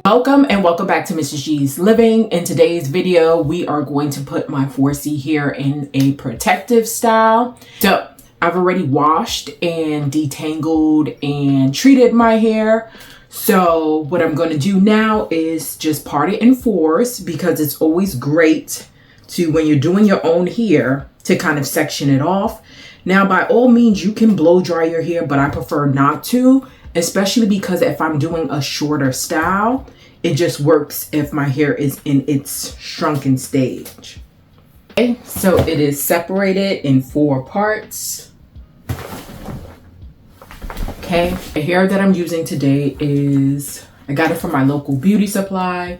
Welcome and welcome back to Mrs. G's Living. In today's video, we are going to put my 4C hair in a protective style. So I've already washed and detangled and treated my hair. So what I'm going to do now is just part it in fours, because it's always great to, when you're doing your own hair, to kind of section it off. Now, by all means, you can blow dry your hair, but I prefer not to, especially because if I'm doing a shorter style, it just works if my hair is in its shrunken stage. Okay, so it is separated in 4 parts. Okay, the hair that I'm using today is, I got it from my local beauty supply.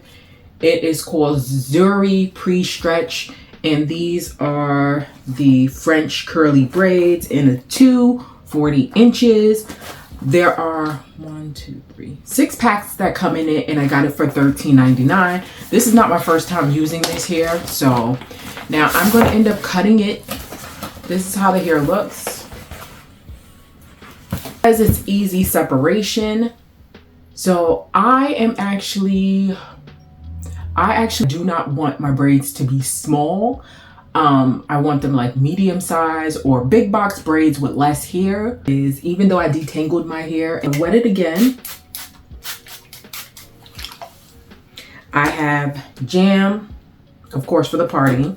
It is called Zuri Pre-Stretch, and these are the French curly braids in a 40 inches. There are 6 packs that come in it, and I got it for $13.99. This is not my first time using this hair, so now I'm going to end up cutting it. This is how the hair looks. As it's easy separation. So I actually do not want my braids to be small. I want them like medium size or big box braids with less hair. Even though I detangled my hair and wet it again, I have jam, of course, for the party.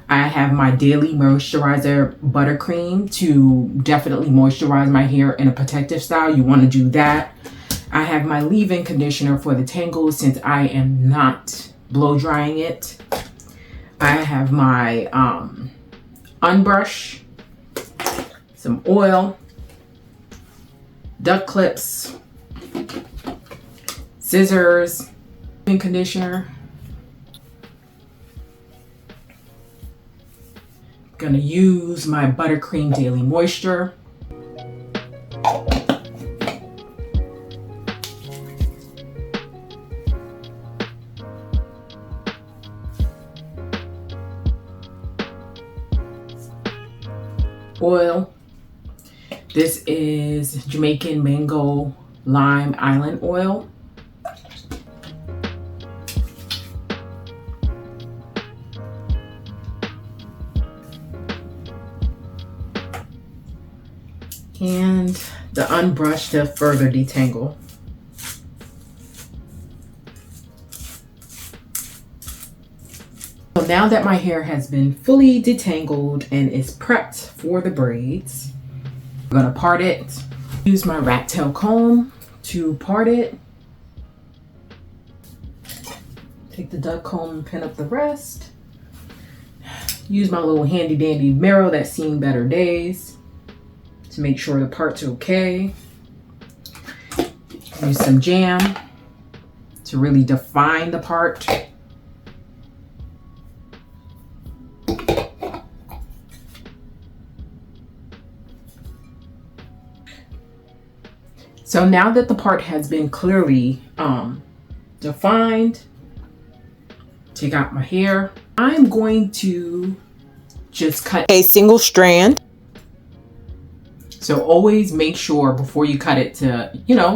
I have my daily moisturizer buttercream to definitely moisturize my hair in a protective style. You want to do that. I have my leave-in conditioner for the tangles, since I am not blow drying it. I have my unbrush, some oil, duck clips, scissors, and conditioner. I'm gonna use my buttercream daily moisture. Oil. This is Jamaican Mango Lime Island Oil. And the unbrush to further detangle. So now that my hair has been fully detangled and is prepped for the braids, I'm gonna part it. Use my rat tail comb to part it. Take the duck comb and pin up the rest. Use my little handy dandy mirror that's seen better days to make sure the part's okay. Use some jam to really define the part. So now that the part has been clearly defined, take out my hair. I'm going to just cut a single strand. So always make sure before you cut it to,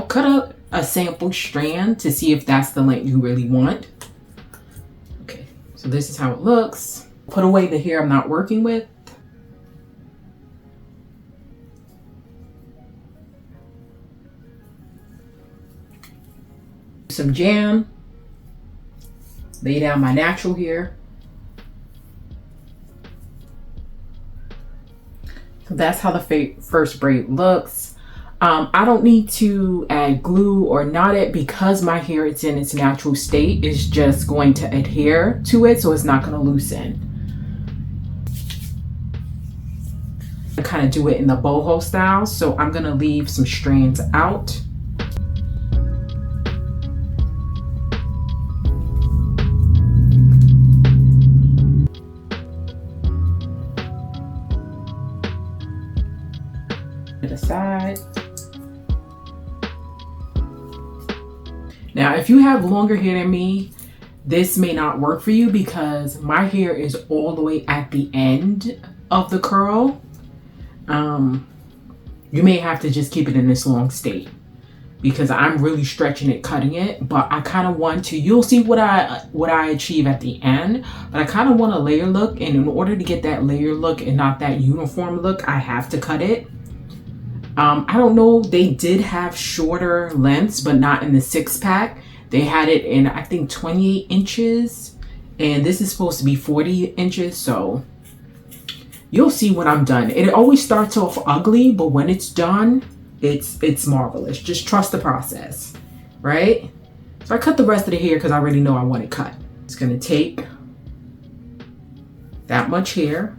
cut a sample strand to see if that's the length you really want. Okay, so this is how it looks. Put away the hair I'm not working with. Some jam, lay down my natural hair. So that's how the first braid looks. I don't need to add glue or knot it, because my hair is in its natural state. It's just going to adhere to it, so it's not going to loosen. I kind of do it in the boho style, so I'm going to leave some strands out. Aside. Now, if you have longer hair than me, this may not work for you, because my hair is all the way at the end of the curl. You may have to just keep it in this long state. because I'm really stretching it, cutting it. But I kind of want to, you'll see what I achieve at the end, but I kind of want a layer look, and in order to get that layer look and not that uniform look, I have to cut it. I don't know, they did have shorter lengths, but not in the 6-pack. They had it in, I think, 28 inches, and this is supposed to be 40 inches, so you'll see when I'm done. It always starts off ugly, but when it's done, it's marvelous. Just trust the process, right? So I cut the rest of the hair because I already know I want it cut. It's gonna take that much hair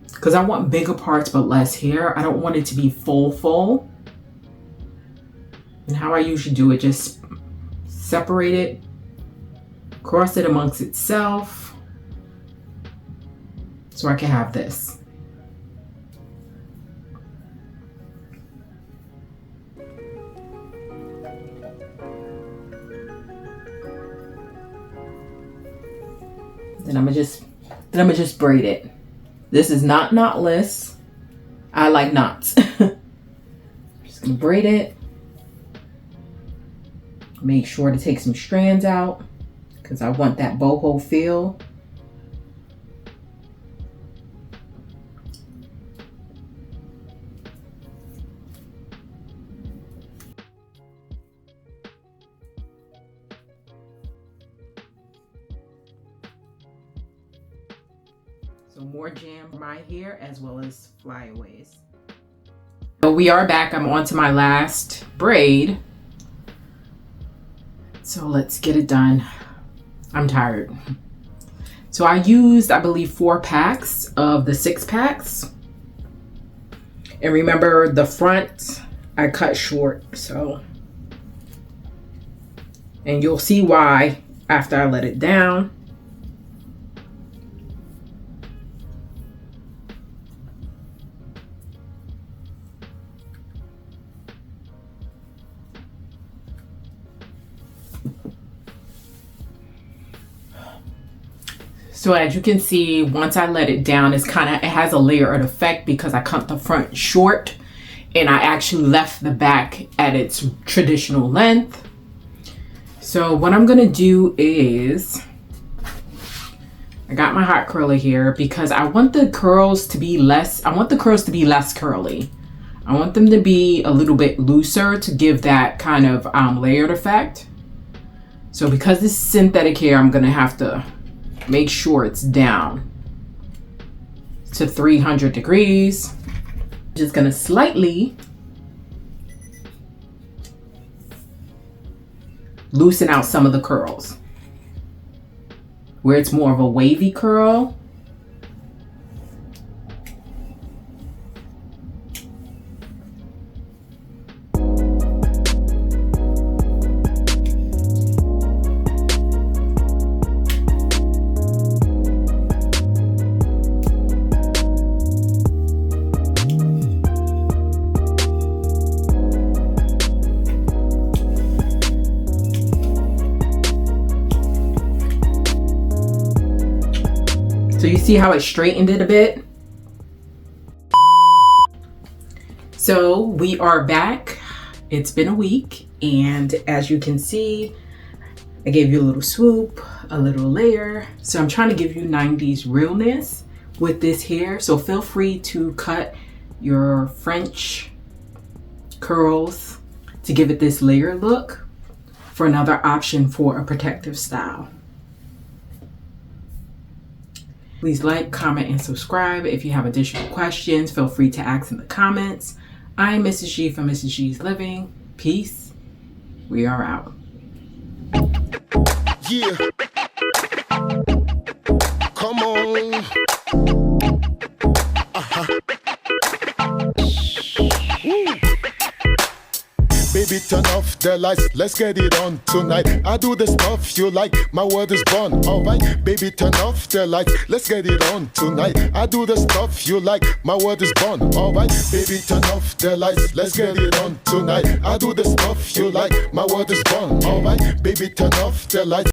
because I want bigger parts but less hair. I don't want it to be full. And how I usually do it, just separate it, cross it amongst itself so I can have this. Then I'm gonna just braid it. This is not knotless. I like knots. Just gonna braid it. Make sure to take some strands out because I want that boho feel. So more jam for my hair as well as flyaways. So we are back. I'm on to my last braid. So let's get it done. I'm tired. So I used, I believe, 4 packs of the 6-packs. And remember, the front I cut short, so. And you'll see why after I let it down. So as you can see, once I let it down, it has a layered effect because I cut the front short and I actually left the back at its traditional length. So what I'm gonna do is, I got my hot curler here because I want the curls to be less curly. I want them to be a little bit looser to give that kind of layered effect. So because this is synthetic hair, I'm gonna have to make sure it's down to 300 degrees. Just gonna slightly loosen out some of the curls where it's more of a wavy curl. So you see how it straightened it a bit? So we are back. It's been a week, and as you can see, I gave you a little swoop, a little layer. So I'm trying to give you 90s realness with this hair. So feel free to cut your French curls to give it this layer look for another option for a protective style. Please like, comment, and subscribe. If you have additional questions, feel free to ask in the comments. I'm Mrs. G from Mrs. G's Living. Peace. We are out. Yeah. Come on. Woo. Baby, turn off the lights, let's get it on tonight. I do the stuff you like, my word is born, alright. Baby, turn off the lights, let's get it on tonight. I do the stuff you like, my word is born, alright. Baby, turn off the lights, let's get it on tonight. I do the stuff you like, my word is born, alright. Baby, turn off the lights.